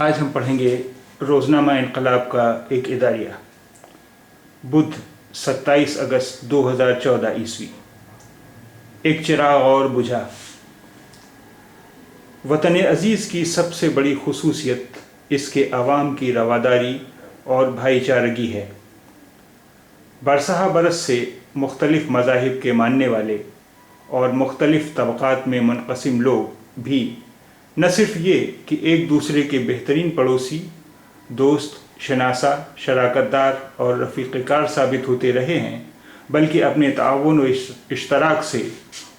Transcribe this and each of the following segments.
आज हम पढ़ेंगे रोज़नामा इनकलाब का एक इदारिया। बुध 27 अगस्त 2014 ईस्वी। एक चिराग और बुझा। वतन अज़ीज़ की सबसे बड़ी खुसूसियत इसके अवाम की रवादारी और भाईचारगी है। बरसहा बरस से मुख्तलिफ़ मज़ाहिब के मानने वाले और मुख्तलिफ़ तबक़ात में मुनक़सिम लोग भी न सिर्फ़ ये कि एक दूसरे के बेहतरीन पड़ोसी, दोस्त, शनासा, शराकतदार और रफ़ीक़कार साबित होते रहे हैं, बल्कि अपने ताउन व इश्तराक से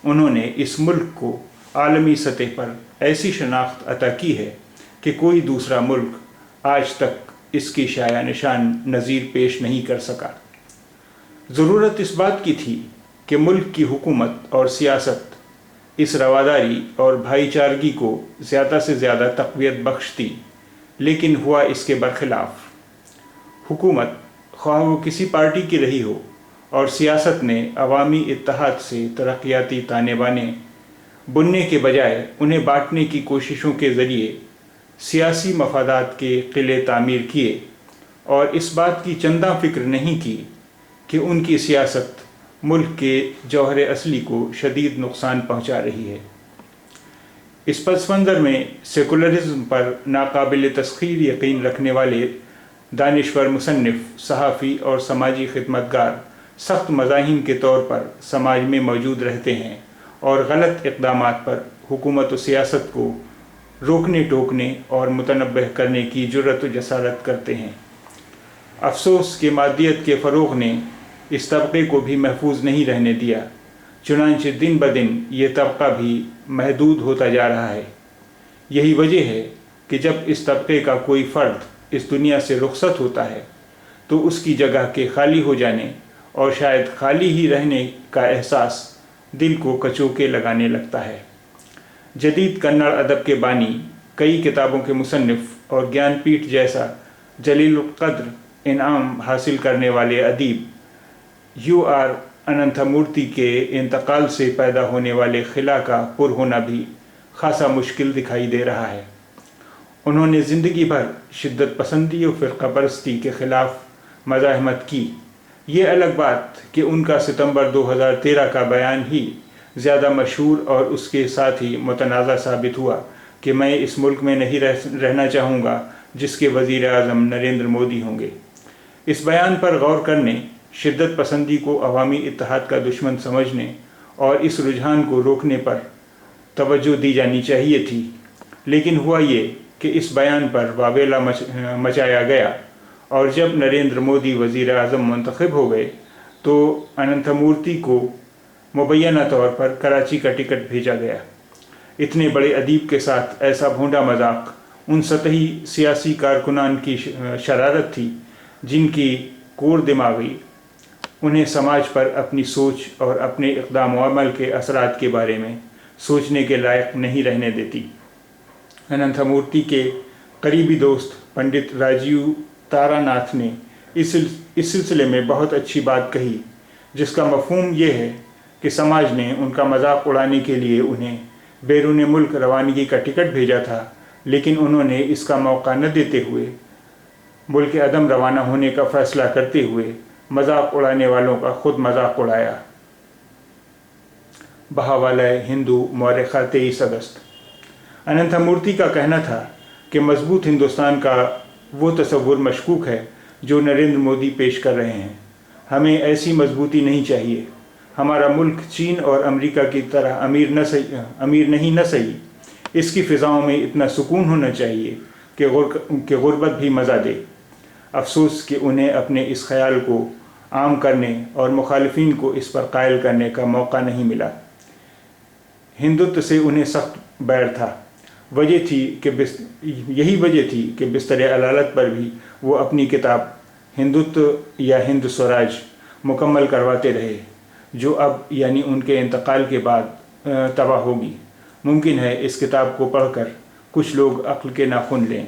उन्होंने इस मुल्क को आलमी सतह पर ऐसी शनाख्त अता की है कि कोई दूसरा मुल्क आज तक इसकी शाया निशान नज़ीर पेश नहीं कर सका। ज़रूरत इस बात की थी कि मुल्क की हुकूमत और सियासत इस रवादारी और भाईचारगी को ज़्यादा से ज़्यादा तक़वियत बख्शती, लेकिन हुआ इसके बरखिलाफ़। हुकूमत ख्वाह वो किसी पार्टी की रही हो और सियासत ने अवामी इत्तेहाद से तरक्याती ताने बाने बुनने के बजाय उन्हें बांटने की कोशिशों के ज़रिए सियासी मफादात के किले तामीर किए और इस बात की चंदा फ़िक्र नहीं की कि उनकी सियासत मुल्क के जौहर असली को शदीद नुकसान पहुँचा रही है। इस पस मंज़र में सेकुलरिज़म पर नाकाबिल तस्ख़ीर यकीन रखने वाले दानिश्वर मुसन्निफ़, सहाफ़ी और समाजी खिदमतगार सख्त मज़ाहिम के तौर पर समाज में मौजूद रहते हैं और गलत इक़दामात पर हुकूमत व सियासत को रोकने टोकने और मुतनब्बह करने की जुर्रत व जसारत करते हैं। अफसोस कि मादियत के फ़रोग़ ने इस तबक़े को भी महफूज नहीं रहने दिया, चुनांचे दिन ब दिन ये तबक़ा भी महदूद होता जा रहा है। यही वजह है कि जब इस तबक़े का कोई फ़र्द इस दुनिया से रुखसत होता है तो उसकी जगह के खाली हो जाने और शायद खाली ही रहने का एहसास दिल को कचोके लगाने लगता है। जदीद कन्नड़ अदब के बानी, कई किताबों के मुसन्निफ़ और ज्ञानपीठ जैसा जलील क़द्र इनाम हासिल करने वाले अदीब U.R. अनंतमूर्ति के इंतकाल से पैदा होने वाले खिला का पुर होना भी खासा मुश्किल दिखाई दे रहा है। उन्होंने ज़िंदगी भर शिद्दत पसंदी और फ़िरक़ा परस्ती के ख़िलाफ़ मज़ाहमत की। ये अलग बात कि उनका सितंबर 2013 का बयान ही ज़्यादा मशहूर और उसके साथ ही मुतनाज़ा साबित हुआ कि मैं इस मुल्क में नहीं रहना चाहूँगा जिसके वज़ीर आज़म नरेंद्र मोदी होंगे। इस बयान पर गौर करने, शिद्दत पसंदी को अवामी इत्तेहाद का दुश्मन समझने और इस रुझान को रोकने पर तवज्जो दी जानी चाहिए थी, लेकिन हुआ ये कि इस बयान पर वावेला मचाया गया और जब नरेंद्र मोदी वज़ीर आज़म मुंतखब हो गए तो अनंतमूर्ति को मुबैना तौर पर कराची का टिकट भेजा गया। इतने बड़े अदीब के साथ ऐसा भोंडा मजाक उन सतही सियासी कारकुनान की शरारत थी जिनकी कोर दिमागी उन्हें समाज पर अपनी सोच और अपने इक़दाम व अमल के असरात के बारे में सोचने के लायक नहीं रहने देती। अनंतमूर्ति के करीबी दोस्त पंडित राजीव तारानाथ ने इस सिलसिले में बहुत अच्छी बात कही, जिसका मफ़हूम ये है कि समाज ने उनका मजाक उड़ाने के लिए उन्हें बैरून मुल्क रवानगी का टिकट भेजा था, लेकिन उन्होंने इसका मौका न देते हुए मुल्क अदम रवाना होने का फ़ैसला करते हुए मजाक उड़ाने वालों का खुद मजाक उड़ाया। बहावाला हिंदू मौरख़ा 23 अगस्त। अनंतमूर्ति का कहना था कि मजबूत हिंदुस्तान का वो तसव्वुर मशकूक है जो नरेंद्र मोदी पेश कर रहे हैं। हमें ऐसी मजबूती नहीं चाहिए। हमारा मुल्क चीन और अमेरिका की तरह अमीर नहीं न सही, इसकी फ़िज़ाओं में इतना सुकून होना चाहिए कि गुर्बत भी मज़ा दे। अफसोस कि उन्हें अपने इस ख्याल को आम करने और मुखालिफिन को इस पर कायल करने का मौका नहीं मिला। हिंदुत्व से उन्हें सख्त बैर था। यही वजह थी कि बिस्तर अलालत पर भी वो अपनी किताब हिंदुत्व या हिंद स्वराज मुकम्मल करवाते रहे, जो अब यानी उनके इंतकाल के बाद तबाह होगी। मुमकिन है इस किताब को पढ़कर कुछ लोग अक्ल के नाखून लें।